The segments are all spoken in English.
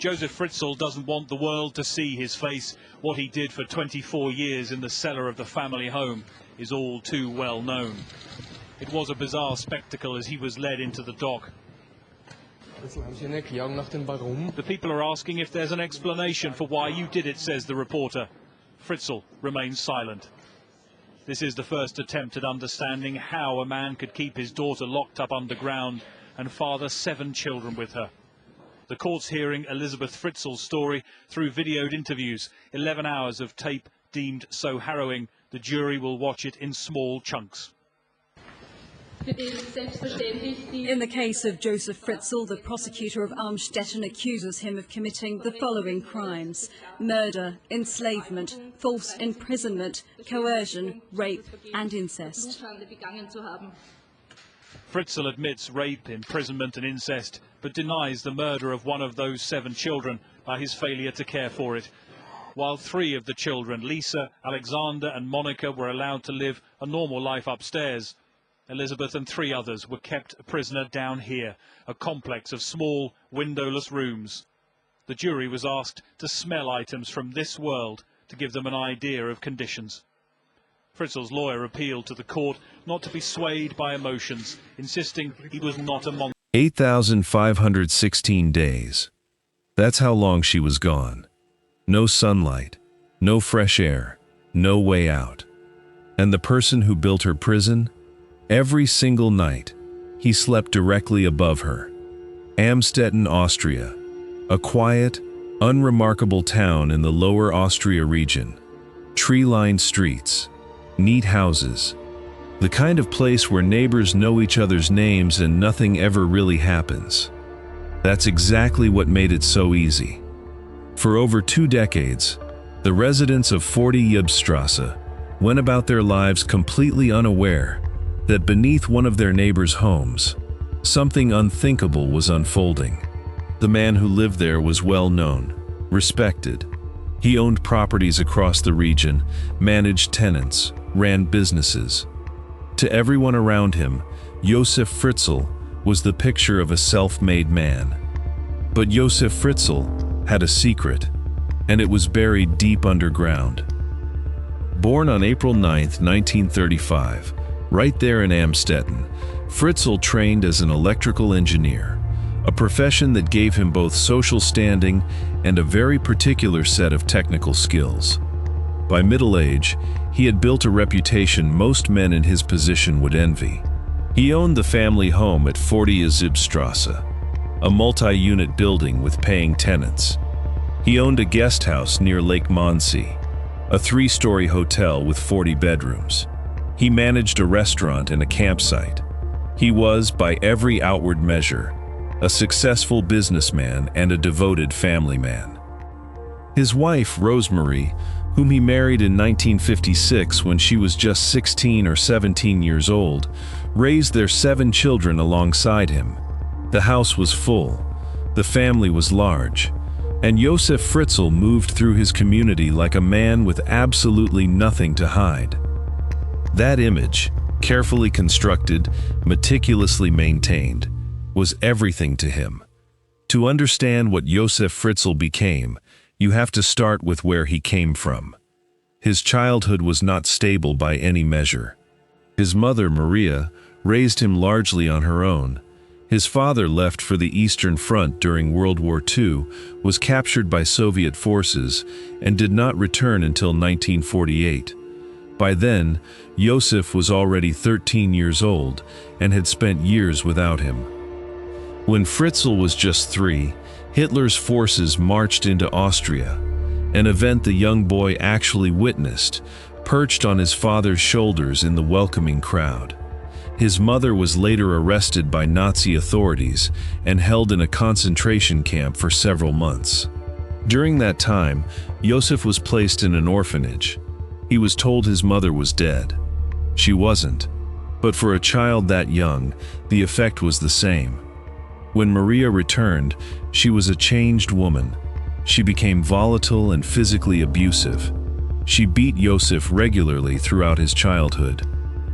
Josef Fritzl doesn't want the world to see his face. What he did for 24 years in the cellar of the family home is all too well known. It was a bizarre spectacle as he was led into the dock. The people are asking if there's an explanation for why you did it, says the reporter. Fritzl remains silent. This is the first attempt at understanding how a man could keep his daughter locked up underground and father 7 children with her. The court's hearing Elisabeth Fritzl's story through videoed interviews. 11 hours of tape deemed so harrowing, the jury will watch it in small chunks. In the case of Josef Fritzl, the prosecutor of Amstetten accuses him of committing the following crimes: murder, enslavement, false imprisonment, coercion, rape and incest. Fritzl admits rape, imprisonment and incest, but denies the murder of one of those 7 children by his failure to care for it. While 3 of the children, Lisa, Alexander and Monica, were allowed to live a normal life upstairs, Elisabeth and 3 others were kept a prisoner down here, a complex of small, windowless rooms. The jury was asked to smell items from this world to give them an idea of conditions. Fritzl's lawyer appealed to the court not to be swayed by emotions, insisting he was not a monster. 8,516 days. That's how long she was gone. No sunlight, no fresh air, no way out. And the person who built her prison? Every single night, he slept directly above her. Amstetten, Austria, a quiet, unremarkable town in the Lower Austria region. Tree-lined streets, neat houses, the kind of place where neighbors know each other's names and nothing ever really happens. That's exactly what made it so easy. For over 2 decades, the residents of 40 Ybbstrasse went about their lives completely unaware that beneath one of their neighbors' homes, something unthinkable was unfolding. The man who lived there was well known, respected. He owned properties across the region, managed tenants, ran businesses. To everyone around him, Josef Fritzl was the picture of a self-made man. But Josef Fritzl had a secret, and it was buried deep underground. Born on April 9, 1935, right there in Amstetten, Fritzl trained as an electrical engineer, a profession that gave him both social standing and a very particular set of technical skills. By middle age, he had built a reputation most men in his position would envy. He owned the family home at 40 Ybbstrasse, a multi-unit building with paying tenants. He owned a guest house near Lake Mondsee, a 3-story hotel with 40 bedrooms. He managed a restaurant and a campsite. He was, by every outward measure, a successful businessman and a devoted family man. His wife, Rosemary, whom he married in 1956 when she was just 16 or 17 years old, raised their 7 children alongside him. The house was full, the family was large, and Josef Fritzl moved through his community like a man with absolutely nothing to hide. That image, carefully constructed, meticulously maintained, was everything to him. To understand what Josef Fritzl became, you have to start with where he came from. His childhood was not stable by any measure. His mother, Maria, raised him largely on her own. His father left for the Eastern Front during World War II, was captured by Soviet forces, and did not return until 1948. By then, Josef was already 13 years old and had spent years without him. When Fritzl was just 3, Hitler's forces marched into Austria, an event the young boy actually witnessed, perched on his father's shoulders in the welcoming crowd. His mother was later arrested by Nazi authorities and held in a concentration camp for several months. During that time, Josef was placed in an orphanage. He was told his mother was dead. She wasn't, but for a child that young, the effect was the same. When Maria returned, she was a changed woman. She became volatile and physically abusive. She beat Josef regularly throughout his childhood.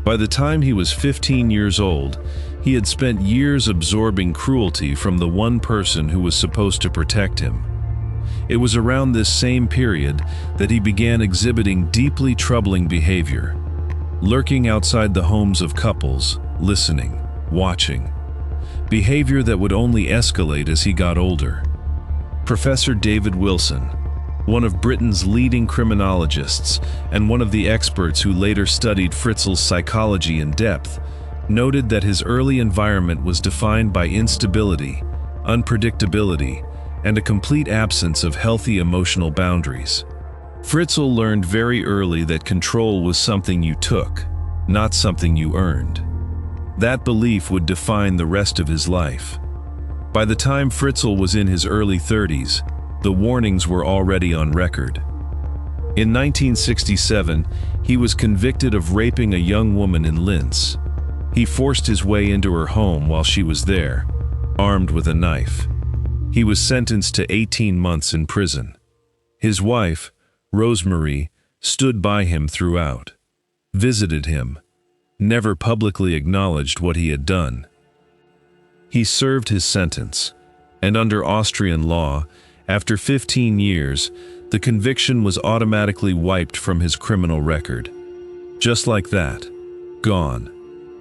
By the time he was 15 years old, he had spent years absorbing cruelty from the one person who was supposed to protect him. It was around this same period that he began exhibiting deeply troubling behavior, lurking outside the homes of couples, listening, watching. Behavior that would only escalate as he got older. Professor David Wilson, one of Britain's leading criminologists and one of the experts who later studied Fritzl's psychology in depth, noted that his early environment was defined by instability, unpredictability, and a complete absence of healthy emotional boundaries. Fritzl learned very early that control was something you took, not something you earned. That belief would define the rest of his life. By the time Fritzl was in his early 30s, the warnings were already on record. In 1967, he was convicted of raping a young woman in Linz. He forced his way into her home while she was there, armed with a knife. He was sentenced to 18 months in prison. His wife, Rosemarie, stood by him throughout, visited him, never publicly acknowledged what he had done. He served his sentence, and under Austrian law, after 15 years, the conviction was automatically wiped from his criminal record. Just like that, gone.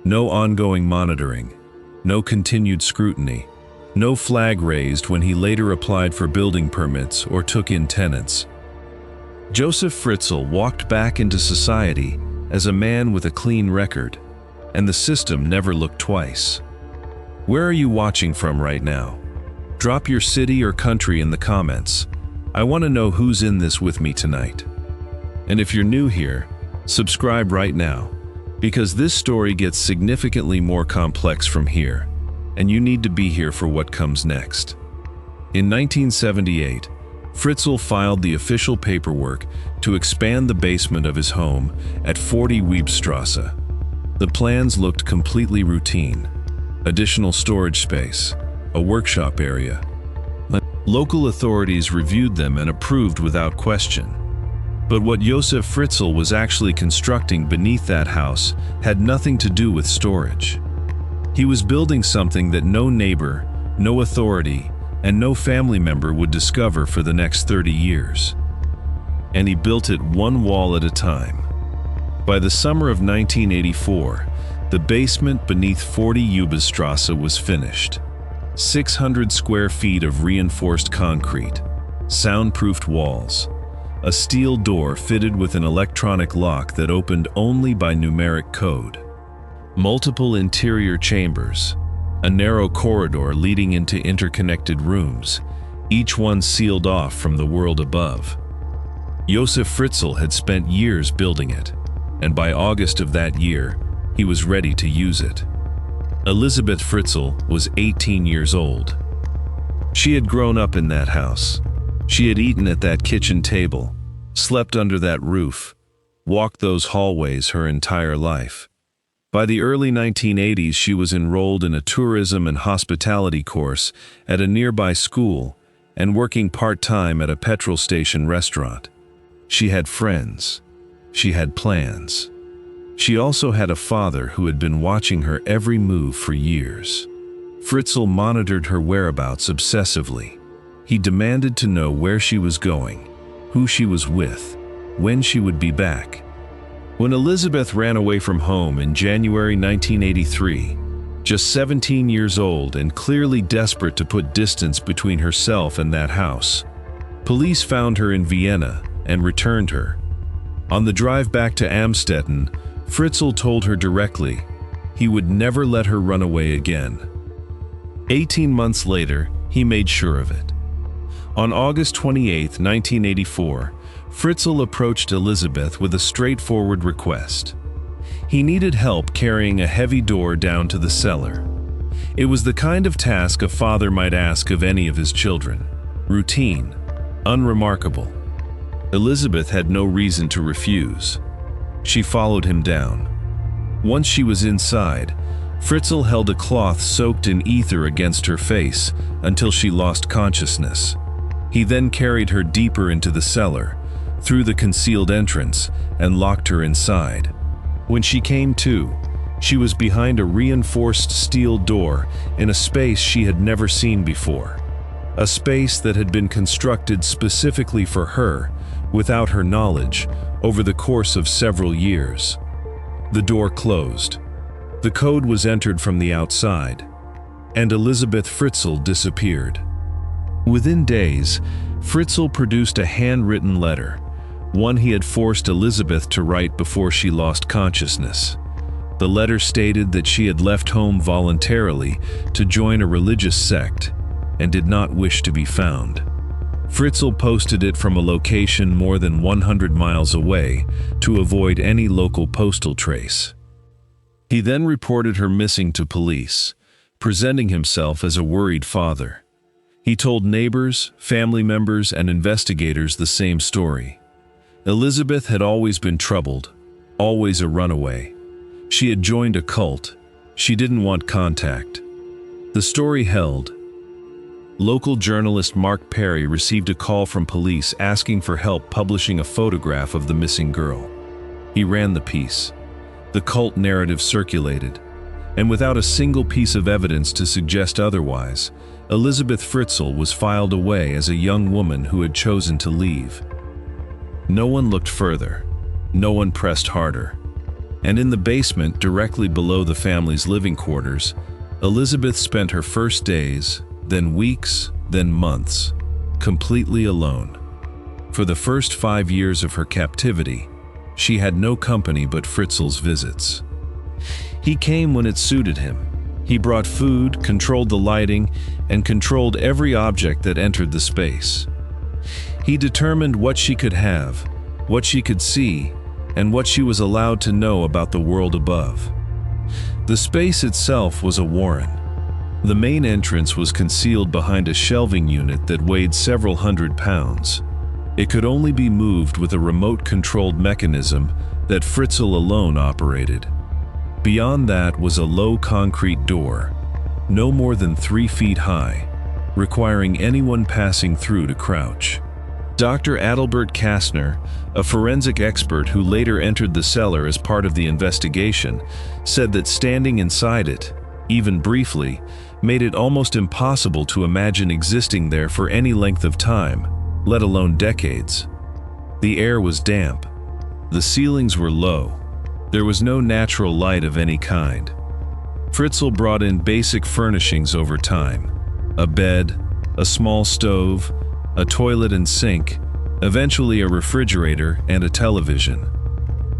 No ongoing monitoring, no continued scrutiny, no flag raised when he later applied for building permits or took in tenants. Josef Fritzl walked back into society as a man with a clean record, and the system never looked twice. Where are you watching from right now? Drop your city or country in the comments. I want to know who's in this with me tonight. And if you're new here, subscribe right now, because this story gets significantly more complex from here, and you need to be here for what comes next. In 1978, Fritzl filed the official paperwork to expand the basement of his home at 40 Wiebstrasse. The plans looked completely routine. Additional storage space, a workshop area. Local authorities reviewed them and approved without question. But what Josef Fritzl was actually constructing beneath that house had nothing to do with storage. He was building something that no neighbor, no authority, and no family member would discover for the next 30 years. And he built it one wall at a time. By the summer of 1984, the basement beneath 40 Wiebstrasse was finished. 600 square feet of reinforced concrete, soundproofed walls, a steel door fitted with an electronic lock that opened only by numeric code, multiple interior chambers, a narrow corridor leading into interconnected rooms, each one sealed off from the world above. Josef Fritzl had spent years building it, and by August of that year, he was ready to use it. Elisabeth Fritzl was 18 years old. She had grown up in that house. She had eaten at that kitchen table, slept under that roof, walked those hallways her entire life. By the early 1980s, she was enrolled in a tourism and hospitality course at a nearby school and working part-time at a petrol station restaurant. She had friends. She had plans. She also had a father who had been watching her every move for years. Fritzl monitored her whereabouts obsessively. He demanded to know where she was going, who she was with, when she would be back. When Elisabeth ran away from home in January 1983, just 17 years old and clearly desperate to put distance between herself and that house, police found her in Vienna and returned her. On the drive back to Amstetten, Fritzl told her directly he would never let her run away again. 18 months later, he made sure of it. On August 28, 1984, Fritzl approached Elisabeth with a straightforward request. He needed help carrying a heavy door down to the cellar. It was the kind of task a father might ask of any of his children. Routine, unremarkable. Elisabeth had no reason to refuse. She followed him down. Once she was inside, Fritzl held a cloth soaked in ether against her face until she lost consciousness. He then carried her deeper into the cellar, through the concealed entrance, and locked her inside. When she came to, she was behind a reinforced steel door in a space she had never seen before. a space that had been constructed specifically for her, without her knowledge, over the course of several years. The door closed. The code was entered from the outside, and Elisabeth Fritzl disappeared. Within days, Fritzl produced a handwritten letter, one he had forced Elisabeth to write before she lost consciousness. The letter stated that she had left home voluntarily to join a religious sect and did not wish to be found. Fritzl posted it from a location more than 100 miles away to avoid any local postal trace. He then reported her missing to police, presenting himself as a worried father. He told neighbors, family members, and investigators the same story. Elisabeth had always been troubled, always a runaway. She had joined a cult. She didn't want contact. The story held. Local journalist Mark Perry received a call from police asking for help publishing a photograph of the missing girl. He ran the piece. The cult narrative circulated, and without a single piece of evidence to suggest otherwise, Elisabeth Fritzl was filed away as a young woman who had chosen to leave. No one looked further. No one pressed harder. And in the basement, directly below the family's living quarters, Elisabeth spent her first days, then weeks, then months, completely alone. For the first 5 years of her captivity, she had no company but Fritzl's visits. He came when it suited him. He brought food, controlled the lighting, and controlled every object that entered the space. He determined what she could have, what she could see, and what she was allowed to know about the world above. The space itself was a warren. The main entrance was concealed behind a shelving unit that weighed several hundred pounds. It could only be moved with a remote-controlled mechanism that Fritzl alone operated. Beyond that was a low concrete door, no more than 3 feet high, requiring anyone passing through to crouch. Dr. Adalbert Kastner, a forensic expert who later entered the cellar as part of the investigation, said that standing inside it, even briefly, made it almost impossible to imagine existing there for any length of time, let alone decades. The air was damp. The ceilings were low. There was no natural light of any kind. Fritzl brought in basic furnishings over time: a bed, a small stove, a toilet and sink, eventually a refrigerator and a television.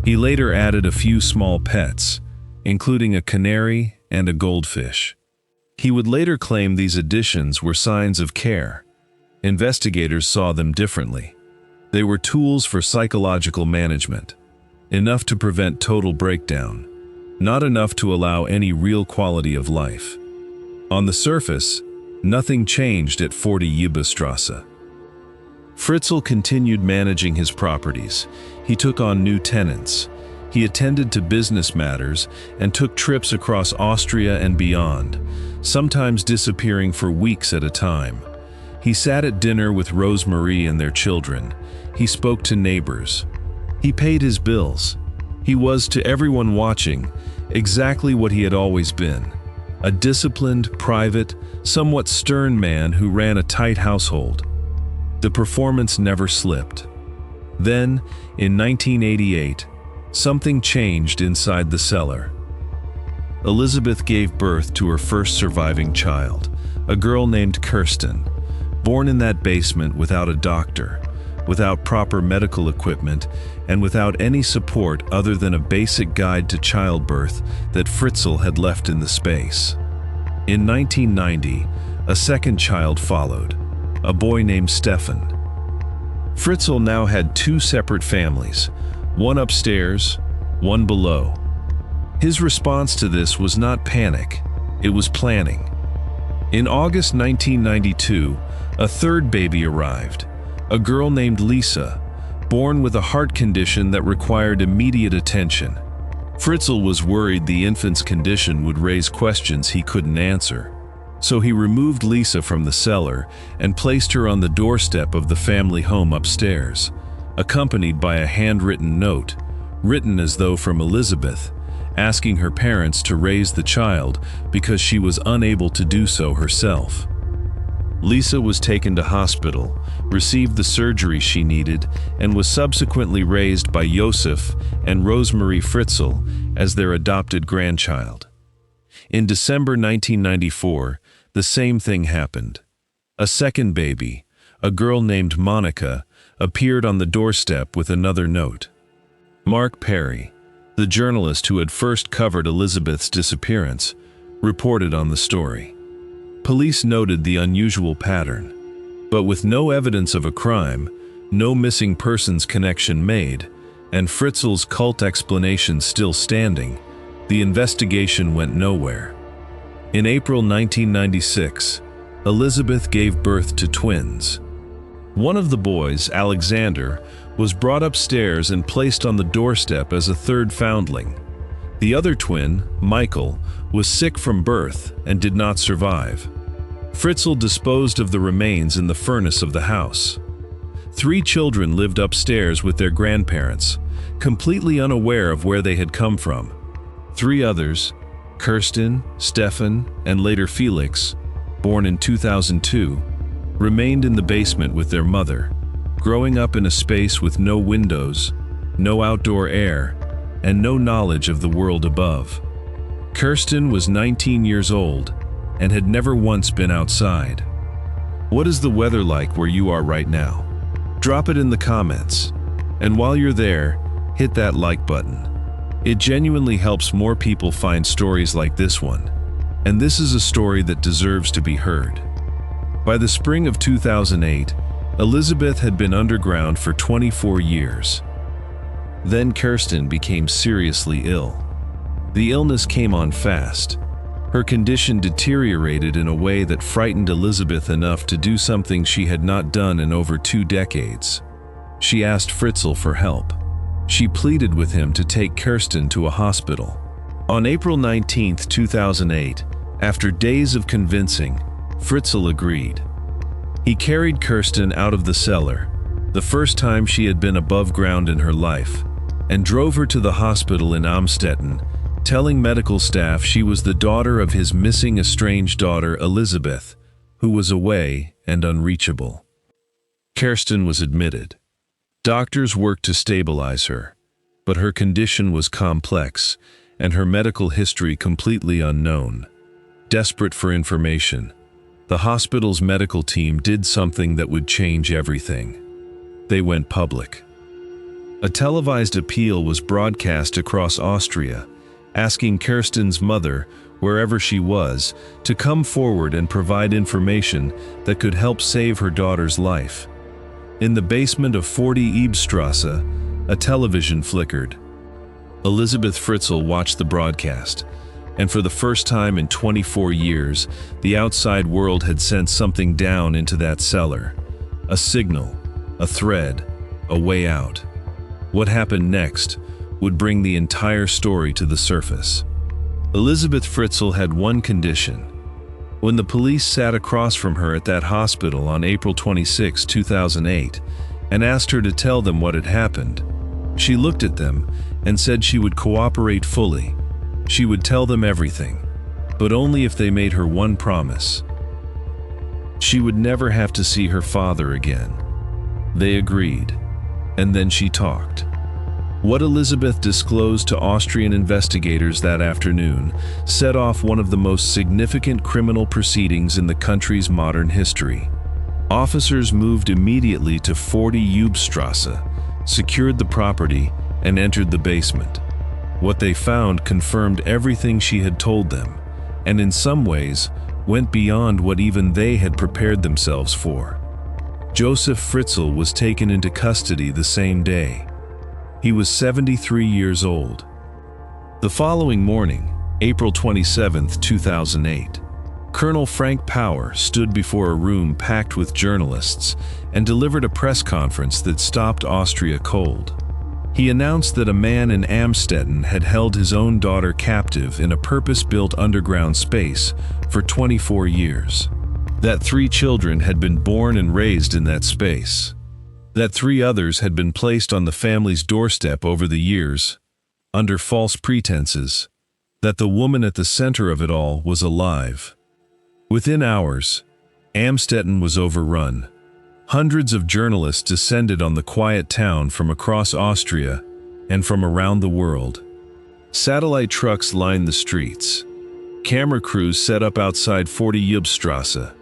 He later added a few small pets, including a canary and a goldfish. He would later claim these additions were signs of care. Investigators saw them differently. They were tools for psychological management, enough to prevent total breakdown, not enough to allow any real quality of life. On the surface, nothing changed at 40 Yibbestrasse. Fritzl continued managing his properties. He took on new tenants. He attended to business matters and took trips across Austria and beyond, sometimes disappearing for weeks at a time. He sat at dinner with Rosemarie and their children. He spoke to neighbors. He paid his bills. He was, to everyone watching, exactly what he had always been: a disciplined, private, somewhat stern man who ran a tight household. The performance never slipped. Then, in 1988, something changed inside the cellar. Elisabeth gave birth to her first surviving child, a girl named Kirsten, born in that basement without a doctor, without proper medical equipment, and without any support other than a basic guide to childbirth that Fritzl had left in the space. In 1990, a second child followed, a boy named Stefan. Fritzl now had 2 separate families, one upstairs, one below. His response to this was not panic, it was planning. In August 1992, a third baby arrived, a girl named Lisa, born with a heart condition that required immediate attention. Fritzl was worried the infant's condition would raise questions he couldn't answer. So he removed Lisa from the cellar and placed her on the doorstep of the family home upstairs, accompanied by a handwritten note, written as though from Elisabeth, asking her parents to raise the child because she was unable to do so herself. Lisa was taken to hospital, received the surgery she needed, and was subsequently raised by Josef and Rosemarie Fritzl as their adopted grandchild. In December 1994, the same thing happened. A second baby, a girl named Monica, appeared on the doorstep with another note. Mark Perry, the journalist who had first covered Elisabeth's disappearance, reported on the story. Police noted the unusual pattern, but with no evidence of a crime, no missing persons connection made, and Fritzl's cult explanation still standing, the investigation went nowhere. In April 1996, Elisabeth gave birth to twins. One of the boys, Alexander, was brought upstairs and placed on the doorstep as a third foundling. The other twin, Michael, was sick from birth and did not survive. Fritzl disposed of the remains in the furnace of the house. 3 children lived upstairs with their grandparents, completely unaware of where they had come from. 3 others, Kirsten, Stefan, and later Felix, born in 2002, remained in the basement with their mother, growing up in a space with no windows, no outdoor air, and no knowledge of the world above. Kirsten was 19 years old and had never once been outside. What is the weather like where you are right now? Drop it in the comments. And while you're there, hit that like button. It genuinely helps more people find stories like this one. And this is a story that deserves to be heard. By the spring of 2008, Elisabeth had been underground for 24 years. Then Kirsten became seriously ill. The illness came on fast. Her condition deteriorated in a way that frightened Elisabeth enough to do something she had not done in over 2 decades. She asked Fritzl for help. She pleaded with him to take Kirsten to a hospital. On April 19, 2008, after days of convincing, Fritzl agreed. He carried Kirsten out of the cellar, the first time she had been above ground in her life, and drove her to the hospital in Amstetten, telling medical staff she was the daughter of his missing estranged daughter Elisabeth, who was away and unreachable. Kirsten was admitted. Doctors worked to stabilize her, but her condition was complex and her medical history completely unknown. Desperate for information, the hospital's medical team did something that would change everything. They went public. A televised appeal was broadcast across Austria, asking Kirsten's mother, wherever she was, to come forward and provide information that could help save her daughter's life. In the basement of 40 Ebestrasse, a television flickered. Elisabeth Fritzl watched the broadcast, and for the first time in 24 years, the outside world had sent something down into that cellar. A signal, a thread, a way out. What happened next would bring the entire story to the surface. Elisabeth Fritzl had one condition. When the police sat across from her at that hospital on April 26, 2008, and asked her to tell them what had happened, she looked at them and said she would cooperate fully. She would tell them everything, but only if they made her one promise. She would never have to see her father again. They agreed, and then she talked. What Elisabeth disclosed to Austrian investigators that afternoon set off one of the most significant criminal proceedings in the country's modern history. Officers moved immediately to 40 Ebestrasse, secured the property, and entered the basement. What they found confirmed everything she had told them, and in some ways went beyond what even they had prepared themselves for. Josef Fritzl was taken into custody the same day. He was 73 years old. The following morning, April 27, 2008, Colonel Frank Power stood before a room packed with journalists and delivered a press conference that stopped Austria cold. He announced that a man in Amstetten had held his own daughter captive in a purpose-built underground space for 24 years. That 3 children had been born and raised in that space. That 3 others had been placed on the family's doorstep over the years, under false pretenses, that the woman at the center of it all was alive. Within hours, Amstetten was overrun. Hundreds of journalists descended on the quiet town from across Austria and from around the world. Satellite trucks lined the streets. Camera crews set up outside 40 Jubstrasse.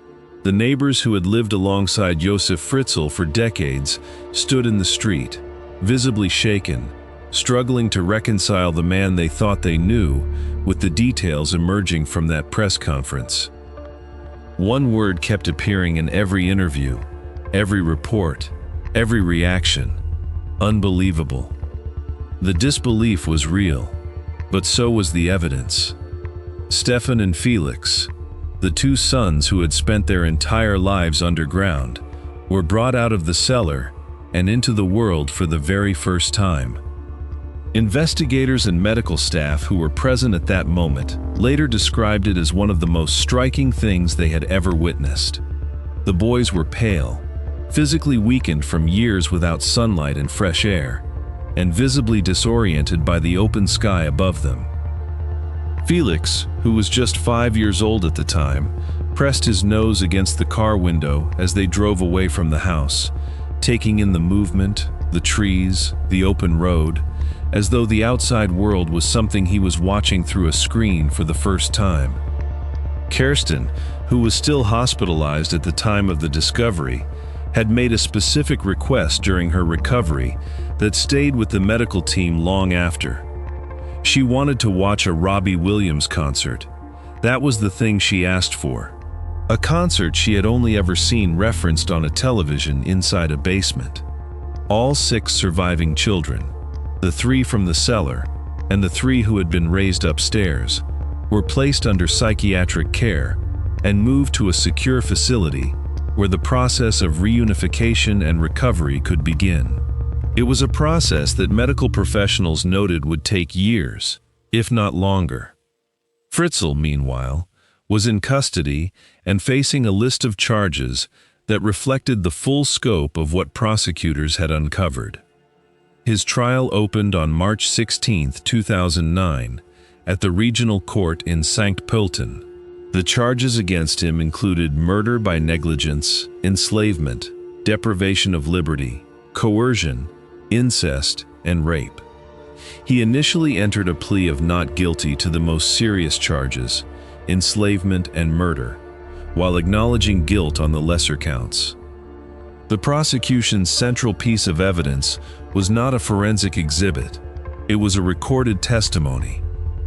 The neighbors who had lived alongside Josef Fritzl for decades stood in the street, visibly shaken, struggling to reconcile the man they thought they knew with the details emerging from that press conference. One word kept appearing in every interview, every report, every reaction: unbelievable. The disbelief was real, but so was the evidence. Stefan and Felix, the two sons who had spent their entire lives underground, were brought out of the cellar and into the world for the very first time. Investigators and medical staff who were present at that moment later described it as one of the most striking things they had ever witnessed. The boys were pale, physically weakened from years without sunlight and fresh air, and visibly disoriented by the open sky above them. Felix, who was just 5 years old at the time, pressed his nose against the car window as they drove away from the house, taking in the movement, the trees, the open road, as though the outside world was something he was watching through a screen for the first time. Kirsten, who was still hospitalized at the time of the discovery, had made a specific request during her recovery that stayed with the medical team long after. She wanted to watch a Robbie Williams concert. That was the thing she asked for. A concert she had only ever seen referenced on a television inside a basement. All 6 surviving children, the 3 from the cellar and the 3 who had been raised upstairs, were placed under psychiatric care and moved to a secure facility where the process of reunification and recovery could begin. It was a process that medical professionals noted would take years, if not longer. Fritzl, meanwhile, was in custody and facing a list of charges that reflected the full scope of what prosecutors had uncovered. His trial opened on March 16, 2009, at the regional court in St. Pölten. The charges against him included murder by negligence, enslavement, deprivation of liberty, coercion, incest, and rape. He initially entered a plea of not guilty to the most serious charges, enslavement and murder, while acknowledging guilt on the lesser counts. The prosecution's central piece of evidence was not a forensic exhibit. It was a recorded testimony,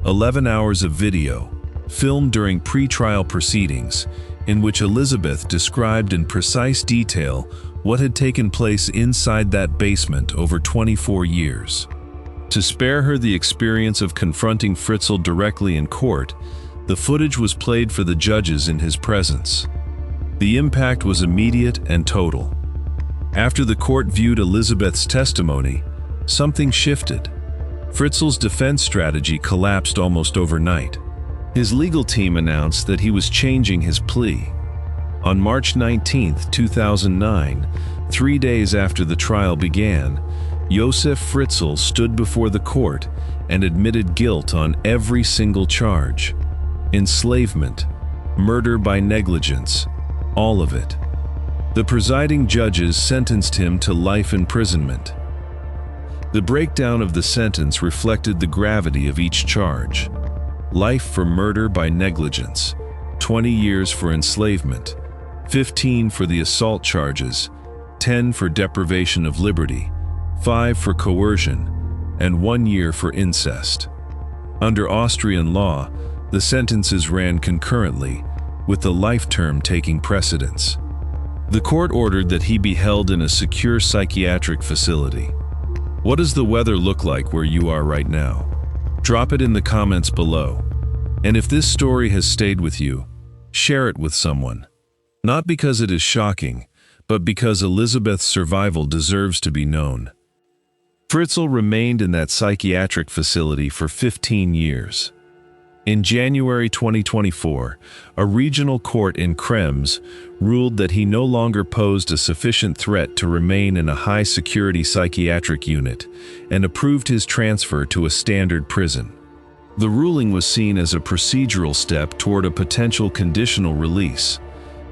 11 hours of video, filmed during pre-trial proceedings, in which Elisabeth described in precise detail what had taken place inside that basement over 24 years. To spare her the experience of confronting Fritzl directly in court, the footage was played for the judges in his presence. The impact was immediate and total. After the court viewed Elisabeth's testimony, something shifted. Fritzl's defense strategy collapsed almost overnight. His legal team announced that he was changing his plea. On March 19, 2009, 3 days after the trial began, Josef Fritzl stood before the court and admitted guilt on every single charge. Enslavement, murder by negligence, all of it. The presiding judges sentenced him to life imprisonment. The breakdown of the sentence reflected the gravity of each charge. Life for murder by negligence, 20 years for enslavement, 15 for the assault charges, 10 for deprivation of liberty, 5 for coercion, and 1 year for incest. Under Austrian law, the sentences ran concurrently, with the life term taking precedence. The court ordered that he be held in a secure psychiatric facility. What does the weather look like where you are right now? Drop it in the comments below. And if this story has stayed with you, share it with someone. Not because it is shocking, but because Elisabeth's survival deserves to be known. Fritzl remained in that psychiatric facility for 15 years. In January 2024, a regional court in Krems ruled that he no longer posed a sufficient threat to remain in a high-security psychiatric unit and approved his transfer to a standard prison. The ruling was seen as a procedural step toward a potential conditional release,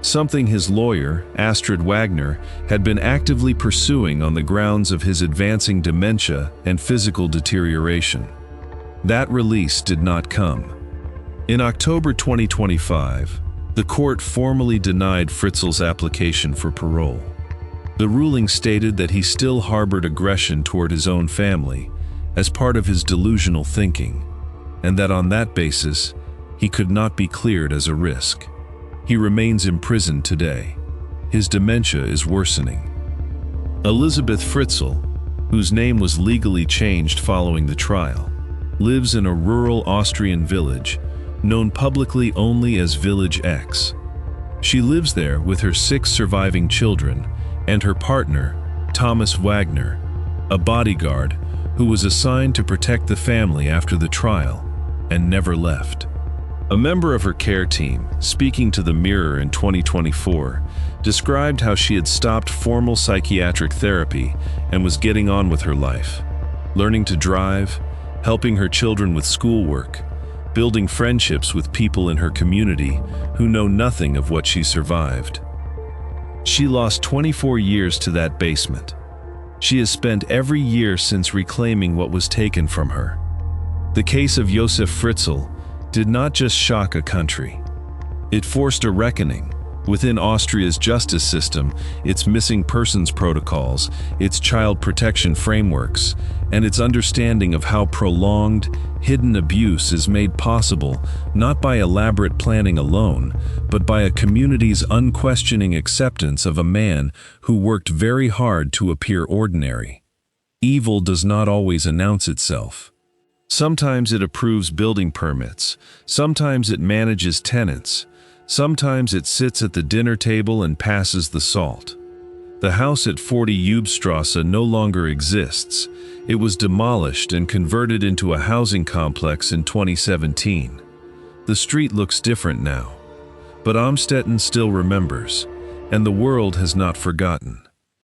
something his lawyer, Astrid Wagner, had been actively pursuing on the grounds of his advancing dementia and physical deterioration. That release did not come. In October 2025, the court formally denied Fritzl's application for parole. The ruling stated that he still harbored aggression toward his own family as part of his delusional thinking, and that on that basis, he could not be cleared as a risk. He remains imprisoned today. His dementia is worsening. Elisabeth Fritzl, whose name was legally changed following the trial, lives in a rural Austrian village known publicly only as Village X. She lives there with her 6 surviving children and her partner, Thomas Wagner, a bodyguard who was assigned to protect the family after the trial and never left. A member of her care team, speaking to the Mirror in 2024, described how she had stopped formal psychiatric therapy and was getting on with her life, learning to drive, helping her children with schoolwork, building friendships with people in her community who know nothing of what she survived. She lost 24 years to that basement. She has spent every year since reclaiming what was taken from her. The case of Josef Fritzl did not just shock a country. It forced a reckoning within Austria's justice system, its missing persons protocols, its child protection frameworks, and its understanding of how prolonged, hidden abuse is made possible not by elaborate planning alone, but by a community's unquestioning acceptance of a man who worked very hard to appear ordinary. Evil does not always announce itself. Sometimes it approves building permits, sometimes it manages tenants, sometimes it sits at the dinner table and passes the salt. The house at 40 Ubstrasse no longer exists. It was demolished and converted into a housing complex in 2017. The street looks different now, but Amstetten still remembers, and the world has not forgotten.